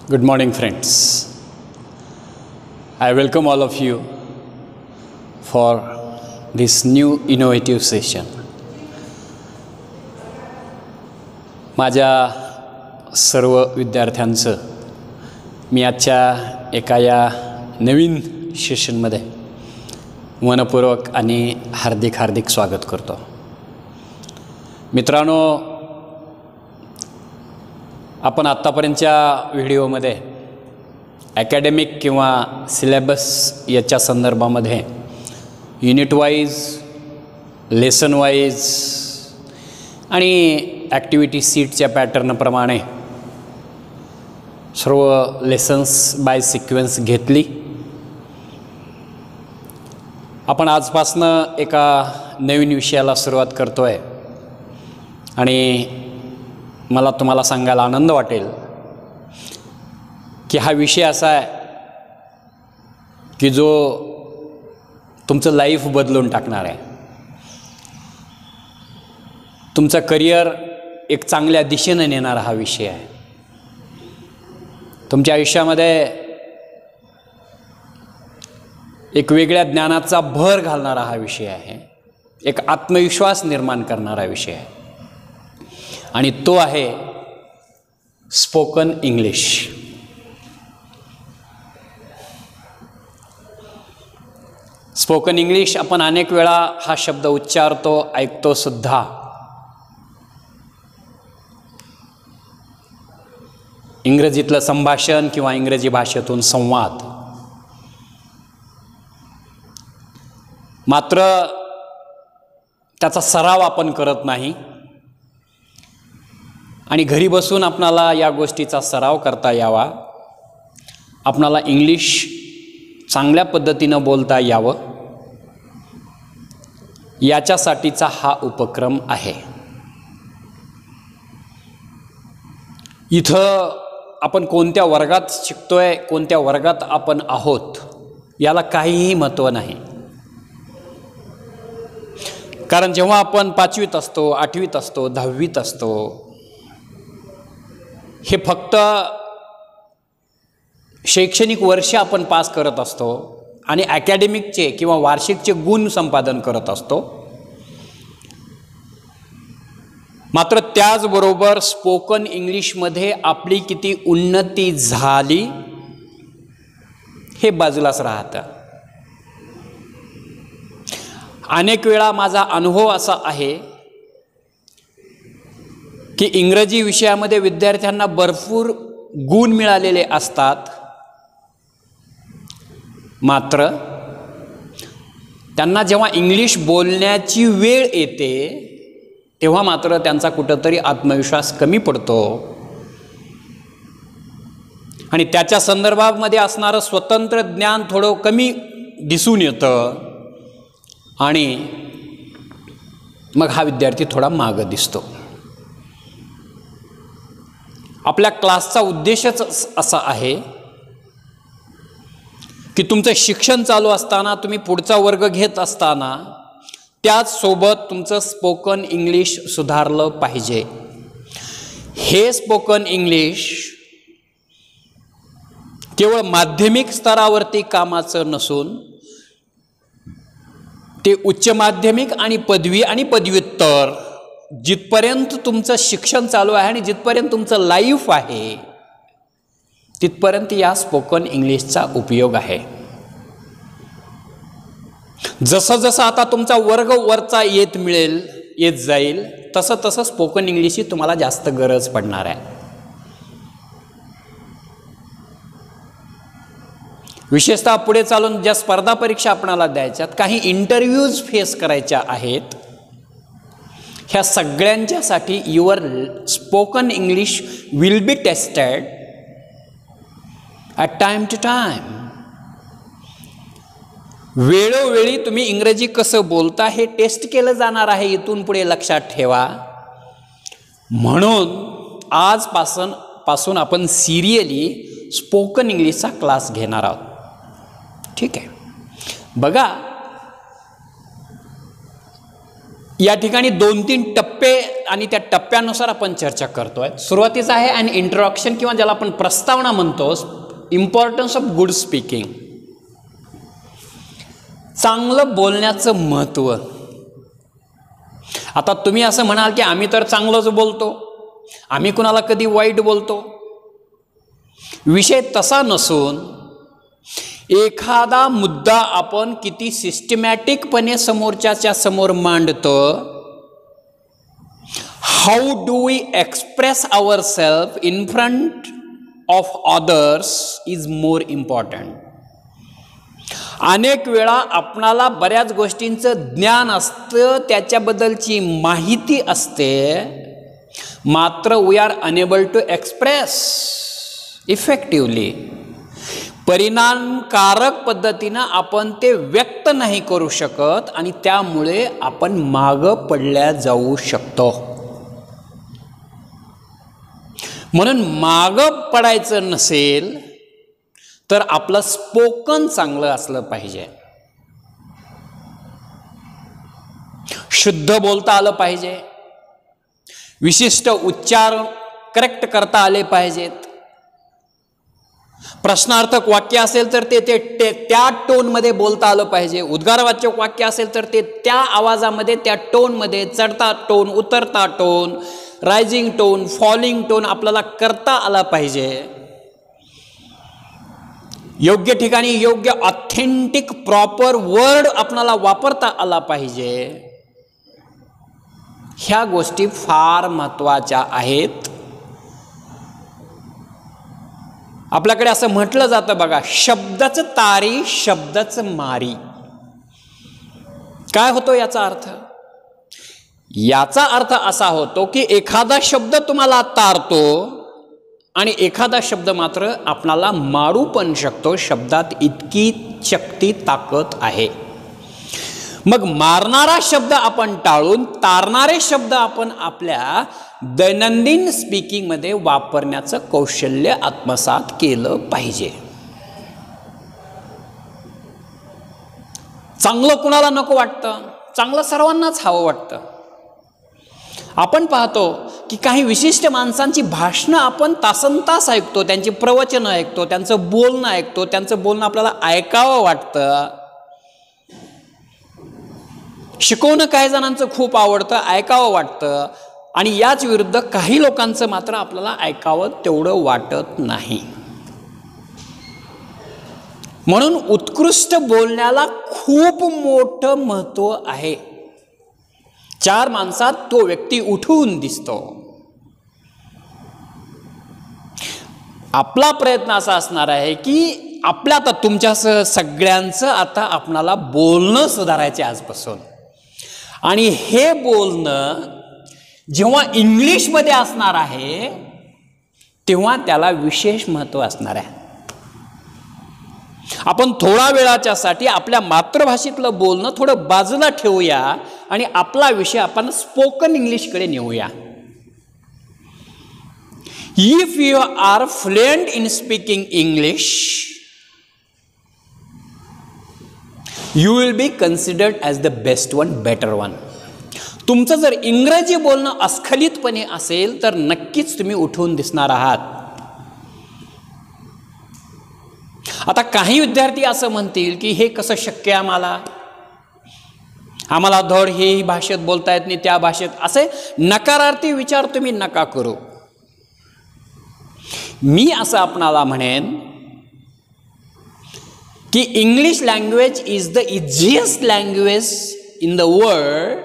Good morning, friends. I welcome all of you for this new innovative session. माझ्या सर्व विद्यार्थ्यांचं मी आजच्या एका या नवीन सेशनमध्ये मनपूर्वक आणि हार्दिक स्वागत करतो. मित्रांनो, आपण आत्तापर्यंतच्या व्हिडिओमध्ये ॲकॅडेमिक किंवा सिलेबस याच्या संदर्भामध्ये युनिट वाईज, लेसन वाईज आणि ॲक्टिव्हिटी सीटच्या पॅटर्नप्रमाणे सर्व लेसन्स बाय सिक्वेन्स घेतली. आपण आजपासनं एका नवीन विषयाला सुरुवात करतो आहे आणि मला तुम्हाला सांगायला आनंद वाटेल की हा विषय असा आहे की जो तुमचं लाईफ बदलून टाकणार आहे. तुमचं करिअर एक चांगल्या दिशेने नेणारा हा विषय आहे. तुमच्या आयुष्यामध्ये एक वेगळ्या ज्ञानाचा भर घालणारा हा विषय आहे. एक आत्मविश्वास निर्माण करणारा विषय आहे आणि तो आहे स्पोकन इंग्लिश. स्पोकन इंग्लिश आपण अनेक वेळा हा शब्द उच्चारतो, ऐकतो सुद्धा. इंग्रजीतलं संभाषण किंवा इंग्रजी भाषेतून संवाद. मात्र त्याचा सराव आपण करत नाही आणि घरी बसून आपणाला या गोष्टीचा सराव करता यावा, आपणाला इंग्लिश चांगल्या पद्धतीनं बोलता यावं, याच्यासाठीचा हा उपक्रम आहे. इथं आपण कोणत्या वर्गात शिकतोय, कोणत्या वर्गात आपण आहोत याला काहीही महत्त्व नाही. कारण जेव्हा आपण 5वीत असतो, 8वीत असतो, 10वीत असतो, हे फक्त शैक्षणिक वर्ष आपण पास करत असतो आणि ॲकॅडेमिकचे किंवा वार्षिकचे गुण संपादन करत असतो. मात्र त्याचबरोबर स्पोकन इंग्लिशमध्ये आपली किती उन्नती झाली हे बाजूलाच राहतं. अनेक वेळा माझा अनुभव असा आहे की इंग्रजी विषयामध्ये विद्यार्थ्यांना भरपूर गुण मिळालेले असतात, मात्र त्यांना जेव्हा इंग्लिश बोलण्याची वेळ येते तेव्हा मात्र त्यांचा कुठंतरी आत्मविश्वास कमी पडतो आणि त्याच्या संदर्भामध्ये असणारं स्वतंत्र ज्ञान थोडं कमी दिसून येतं आणि मग हा विद्यार्थी थोडा मागं दिसतो. आपल्या क्लासचा उद्देशच असा आहे की तुमचं शिक्षण चालू असताना, तुम्ही पुढचा वर्ग घेत असताना त्याचसोबत तुमचं स्पोकन इंग्लिश सुधारलं पाहिजे. हे स्पोकन इंग्लिश केवळ माध्यमिक स्तरावरती कामाचं नसून ते उच्च माध्यमिक आणि पदवी आणि पदव्युत्तर जिथपर्यंत तुमचं शिक्षण चालू आहे आणि जिथपर्यंत तुमचं लाईफ आहे तिथपर्यंत या स्पोकन इंग्लिशचा उपयोग आहे. जसं जसं आता तुमचा वर्ग वरचा येत जाईल तसं तसं स्पोकन इंग्लिशची तुम्हाला जास्त गरज पडणार आहे. विशेषतः पुढे चालून ज्या स्पर्धा परीक्षा आपणाला द्यायच्यात, काही इंटरव्ह्यूज फेस करायच्या आहेत, ह्या सगळ्यांच्यासाठी your spoken English will be tested at time to time. वेळोवेळी तुम्ही इंग्रजी कसं बोलता हे टेस्ट केलं जाणार आहे. इथून पुढे लक्षात ठेवा. म्हणून आजपासून आपण सिरियली स्पोकन इंग्लिशचा क्लास घेणार आहोत. ठीक आहे. बघा, या ठिकाणी 2-3 टप्पे आणि त्या टप्प्यानुसार आपण चर्चा करतोय. सुरुवातीचा आहे अँड इंट्रोडक्शन किंवा ज्याला आपण प्रस्तावना म्हणतो, इम्पॉर्टन्स ऑफ गुड स्पीकिंग. चांगलं बोलण्याचं महत्त्व. आता तुम्ही असं म्हणाल की आम्ही तर चांगलंच बोलतो, आम्ही कुणाला कधी वाईट बोलतो. विषय तसा नसून एखादा मुद्दा आपण किती सिस्टमॅटिकपणे समोरच्याच्या समोर मांडतो, how do we express our self in front of others is more important. अनेक वेळा आपणाला बऱ्याच गोष्टींचं ज्ञान असतं, त्याच्याबद्दलची माहिती असते, मात्र we are unable to express effectively. परिणामकारक पद्धतीनं आपण ते व्यक्त नाही करू शकत आणि त्यामुळे आपण मागं पडल्या जाऊ शकतो. म्हणून मागं पडायचं नसेल तर आपलं स्पोकन चांगलं असलं पाहिजे, शुद्ध बोलता आलं पाहिजे, विशिष्ट उच्चार करेक्ट करता आले पाहिजेत. प्रश्नार्थक वाक्य असेल तर ते त्या टोनमध्ये बोलता आलं पाहिजे. उद्गारवाचक वाक्य असेल तर ते त्या आवाजामध्ये, त्या टोनमध्ये, चढता टोन, उतरता tone, rising tone, falling tone आपल्याला करता आला पाहिजे. योग्य ठिकाणी योग्य ऑथेंटिक प्रॉपर वर्ड आपल्याला वापरता आला पाहिजे. ह्या गोष्टी फार महत्त्वाच्या आहेत. आपल्याकडे असं म्हटलं जातं बघा, शब्दाचं तारी शब्दाचं मारी. काय होतो याचा अर्थ? याचा अर्थ असा होतो की एखादा शब्द तुम्हाला तारतो आणि एखादा शब्द मात्र आपणाला मारू पण शकतो. शब्दात इतकी शक्ती ताकद आहे. मग मारणारा शब्द आपण टाळून तारणारे शब्द आपण आपल्या दैनंदिन स्पीकिंगमध्ये वापरण्याचं कौशल्य आत्मसात केलं पाहिजे. चांगलं कुणाला नको वाटतं? चांगलं सर्वांनाच हवं वाटतं. आपण पाहतो की काही विशिष्ट माणसांची भाषणं आपण तासनतास ऐकतो, त्यांची प्रवचनं ऐकतो, त्यांचं बोलणं ऐकतो, त्यांचं बोलणं आपल्याला ऐकावं वाटतं. शिकवणं काही जणांचं खूप आवडतं, ऐकावं वाटतं, आणि याच विरुद्ध काही लोकांचं मात्र आपल्याला ऐकावं तेवढं वाटत नाही. म्हणून उत्कृष्ट बोलण्याला खूप मोठं महत्त्व आहे. चार माणसात तो व्यक्ती उठून दिसतो. आपला प्रयत्न असा असणार आहे की आपल्या आता तुमच्यासह सगळ्यांचं आता आपणाला बोलणं सुधारायचे आजपासून. आणि हे बोलणं जेव्हा इंग्लिशमध्ये असणार आहे तेव्हा त्याला विशेष महत्त्व असणार आहे. आपण थोडा वेळाच्यासाठी आपल्या मातृभाषेतलं बोलणं थोडं बाजूला ठेवूया आणि आपला विषय आपण स्पोकन इंग्लिशकडे नेऊया. If you are fluent in speaking English, you will be considered as the best one, better one. तुमचं जर इंग्रजी बोलणं अस्खलितपणे असेल तर नक्कीच तुम्ही उठून दिसणार आहात. आता काही विद्यार्थी असं म्हणतील की हे कसं शक्य आहे, आम्हाला धड हे भाषेत बोलता येत नाही, त्या भाषेत. असे नकारार्थी विचार तुम्ही नका करू. मी असं आपणाला म्हणेन की English language is the easiest language in the world,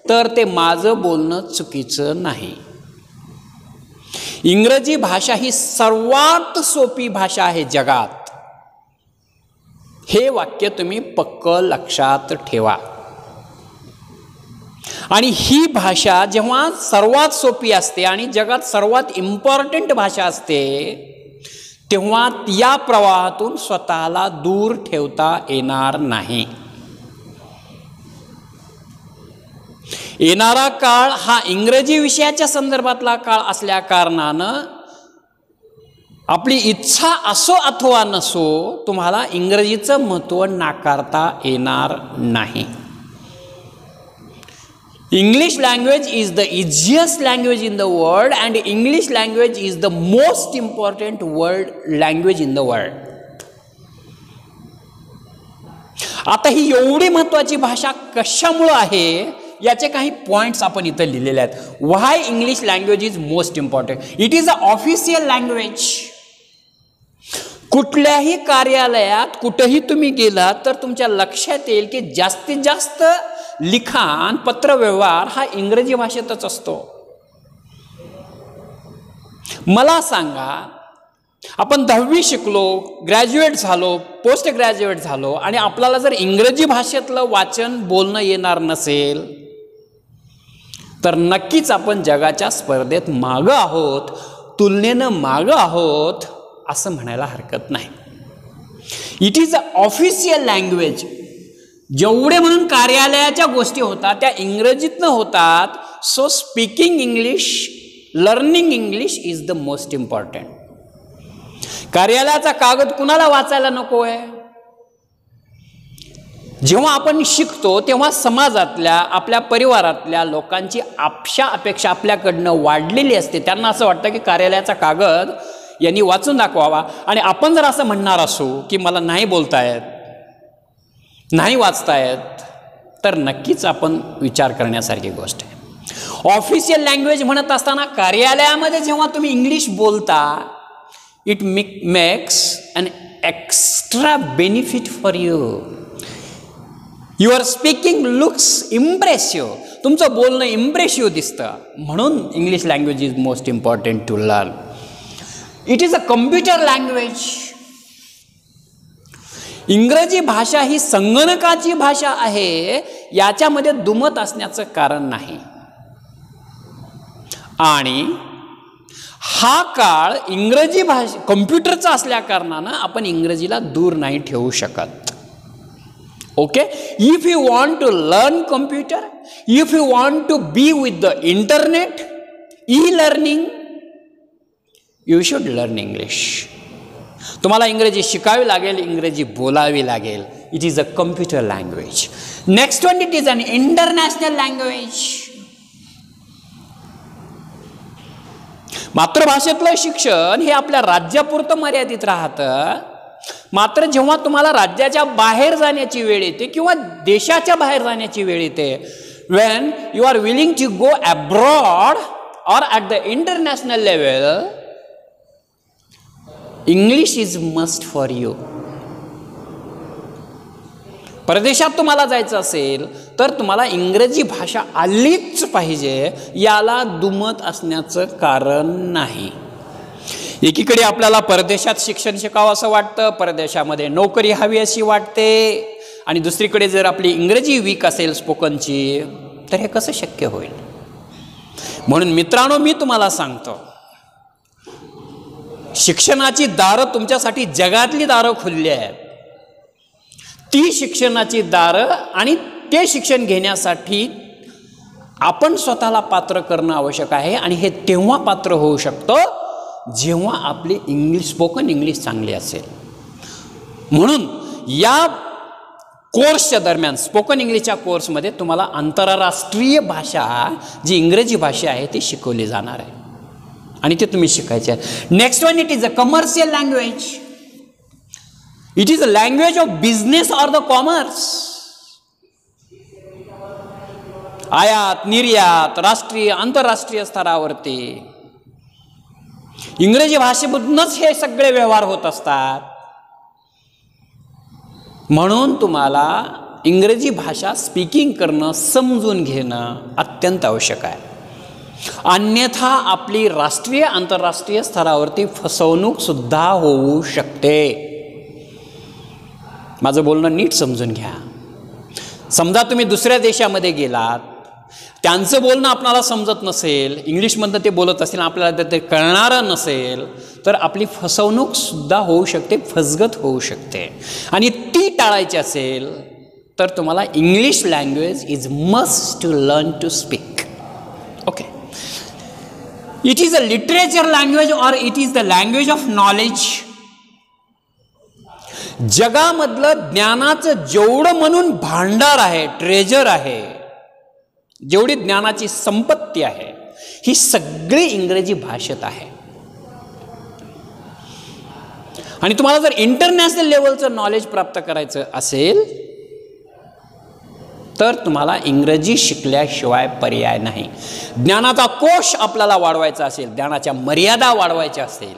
तर ते माझं बोलणं चुकीचं नाही. इंग्रजी भाषा ही सर्वात सोपी भाषा आहे जगात. हे वाक्य तुम्ही पक्क लक्षात ठेवा. आणि ही भाषा जेव्हा सर्वात सोपी असते आणि जगात सर्वात इम्पॉर्टंट भाषा असते तेव्हा या प्रवाहातून स्वतःला दूर ठेवता येणार नाही. येणारा काळ हा इंग्रजी विषयाच्या संदर्भातला काळ असल्या कारणानं आपली इच्छा असो अथवा नसो तुम्हाला इंग्रजीचं महत्त्व नाकारता येणार नाही. English language is the easiest language in the world and English language is the most important language in the world. आता ही एवढी महत्वाची भाषा कशामुळे आहे याचे काही पॉइंट्स आपण इथे लिहिलेले आहेत. Why English language is most important. It is a official language. कुठल्याही कार्यालयात कुठेही तुम्ही गेलात तर तुमच्या लक्षात येईल की जास्तीत जास्त लिखाण पत्रव्यवहार हा इंग्रजी भाषेतच असतो. मला सांगा, आपण 10वी शिकलो, ग्रॅज्युएट झालो, पोस्ट ग्रॅज्युएट झालो आणि आपल्याला जर इंग्रजी भाषेतलं वाचन बोलणं येणार नसेल तर नक्कीच आपण जगाच्या स्पर्धेत मागं आहोत, तुलनेनं मागं आहोत असं म्हणायला हरकत नाही. It is a official language. जेवढे म्हणून कार्यालयाच्या गोष्टी होतात त्या इंग्रजीतनं होतात. So speaking English, learning English is the most important. कार्यालयाचा कागद कुणाला वाचायला नको आहे? जेव्हा आपण शिकतो तेव्हा समाजातल्या, आपल्या परिवारातल्या लोकांची अपेक्षा आपल्याकडनं वाढलेली असते. त्यांना असं वाटतं की कार्यालयाचा कागद यांनी वाचून दाखवावा. आणि आपण जर असं म्हणणार असू की मला नाही बोलतायत, नाही वाचतायत, तर नक्कीच आपण विचार करण्यासारखी गोष्ट आहे. ऑफिशियल लँग्वेज म्हणत असताना कार्यालयामध्ये जेव्हा तुम्ही इंग्लिश बोलता, it makes an extra benefit for you. Your speaking looks impressive. तुमचं बोलणं इम्प्रेसिव्ह दिसतं. म्हणून English language is most important to learn. It is a computer language. इंग्रजी भाषा ही संगणकाची भाषा आहे, याच्यामध्ये दुमत असण्याचं कारण नाही. आणि हा काळ इंग्रजी भाषा कम्प्युटरचा असल्या कारणानं आपण इंग्रजीला दूर नाही ठेवू शकत. Okay, if you want to learn computer, if you want to be with the internet, e learning, you should learn English. तुम्हाला इंग्रजी शिकावी लागेल, इंग्रजी बोलावी लागेल. It is a computer language. Next one, it is an international language. मातृभाषेतलं शिक्षण हे आपल्या राज्यापुरतं मर्यादित राहतं. मात्र जेव्हा तुम्हाला राज्याच्या बाहेर जाण्याची वेळ येते किंवा देशाच्या बाहेर जाण्याची वेळ येते, when you are willing to go abroad और at the international level, English is must for you. परदेशात तुम्हाला जायचं असेल तर तुम्हाला इंग्रजी भाषा आलीच पाहिजे, याला दुमत असण्याचं कारण नाही. एकीकडे आपल्याला परदेशात शिक्षण शिकावं असं वाटतं, परदेशामध्ये नोकरी हवी अशी वाटते, आणि दुसरीकडे जर आपली इंग्रजी वीक असेल स्पोकनची, तर हे कसं शक्य होईल? म्हणून मित्रांनो, मी तुम्हाला सांगतो, शिक्षणाची दारं तुमच्यासाठी जगातली दारं खुलली आहेत. ती शिक्षणाची दारं आणि ते शिक्षण घेण्यासाठी आपण स्वतःला पात्र करणं आवश्यक आहे. आणि हे तेव्हा पात्र होऊ शकतं जेव्हा आपली स्पोकन इंग्लिश चांगली असेल. म्हणून या कोर्सच्या दरम्यान, स्पोकन इंग्लिशच्या कोर्समध्ये तुम्हाला आंतरराष्ट्रीय भाषा जी इंग्रजी भाषा आहे ती शिकवली जाणार आहे आणि ते तुम्ही शिकायचे आहे. Next one, it is a commercial language. It is a language of business or the commerce. आयात निर्यात राष्ट्रीय आंतरराष्ट्रीय स्तरावरती इंग्रजी भाषेमधूनच हे सगळे व्यवहार होत असतात. म्हणून तुम्हाला इंग्रजी भाषा स्पीकिंग करणं, समजून घेणं अत्यंत आवश्यक आहे. अन्यथा आपली राष्ट्रीय आंतरराष्ट्रीय स्तरावरती फसवणूक सुद्धा होऊ शकते. माझं बोलणं नीट समजून घ्या. समजा तुम्ही दुसऱ्या देशामध्ये गेलात, त्यांचं बोलणं आपल्याला समजत नसेल, इंग्लिशमधनं ते बोलत असेल, आपल्याला ते कळणारं नसेल, तर आपली फसवणूक सुद्धा होऊ शकते, फसगत होऊ शकते. आणि ती टाळायची असेल तर तुम्हाला English language is must to learn to speak. Okay, it is a literature language और it is the language of knowledge. जगामधलं ज्ञानाचं जेवढं म्हणून भांडार आहे, ट्रेजर आहे, जेवढी ज्ञानाची संपत्ती आहे ही सगळी इंग्रजी भाषेत आहे. आणि तुम्हाला जर इंटरनॅशनल लेवलचं नॉलेज प्राप्त करायचं असेल तर तुम्हाला इंग्रजी शिकल्याशिवाय पर्याय नाही. ज्ञानाचा कोश आपल्याला वाढवायचा असेल, ज्ञानाच्या मर्यादा वाढवायच्या असेल,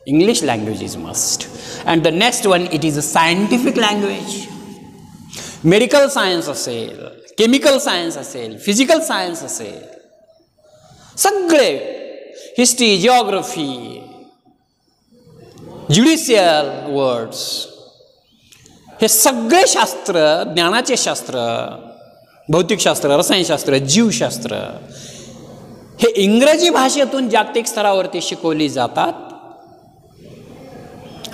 English language is must. And the next one, it is a scientific language. Medical science असेल, केमिकल सायन्स असेल, फिजिकल सायन्स असेल, सगळे हिस्ट्री, जिओग्राफी, ज्युडिशियल वर्ड्स, हे सगळे शास्त्र, ज्ञानाचे शास्त्र, भौतिकशास्त्र, रसायनशास्त्र, जीवशास्त्र हे इंग्रजी भाषेतून जागतिक स्तरावरती शिकवली जातात.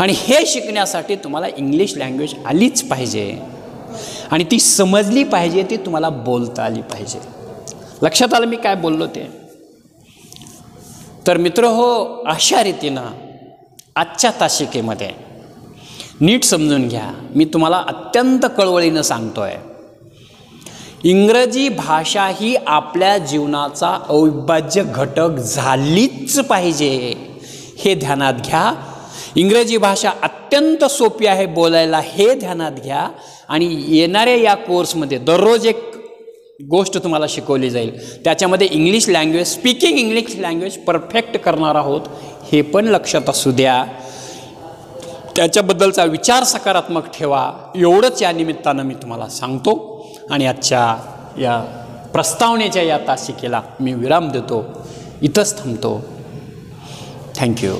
आणि हे शिकण्यासाठी तुम्हाला इंग्लिश लँग्वेज आलीच पाहिजे आणि ती समजली पाहिजे, ती तुम्हाला बोलता आली पाहिजे. लक्षात आलं मी काय बोललो ते? तर मित्र हो, अशा रीतीनं आजच्या तासिकेमध्ये नीट समजून घ्या. मी तुम्हाला अत्यंत कळवळीनं सांगतोय, इंग्रजी भाषा ही आपल्या जीवनाचा अविभाज्य घटक झालीच पाहिजे, हे ध्यानात घ्या. इंग्रजी भाषा अत्यंत सोपी आहे बोलायला, हे ध्यानात घ्या. आणि येणाऱ्या या कोर्समध्ये दररोज एक गोष्ट तुम्हाला शिकवली जाईल, त्याच्यामध्ये English language, speaking English language perfect करणार आहोत, हे पण लक्षात असू द्या. त्याच्याबद्दलचा विचार सकारात्मक ठेवा. एवढंच या निमित्तानं मी तुम्हाला सांगतो आणि आजच्या या प्रस्तावनेच्या या तासिकेला मी विराम देतो. इथंच थांबतो. थँक्यू.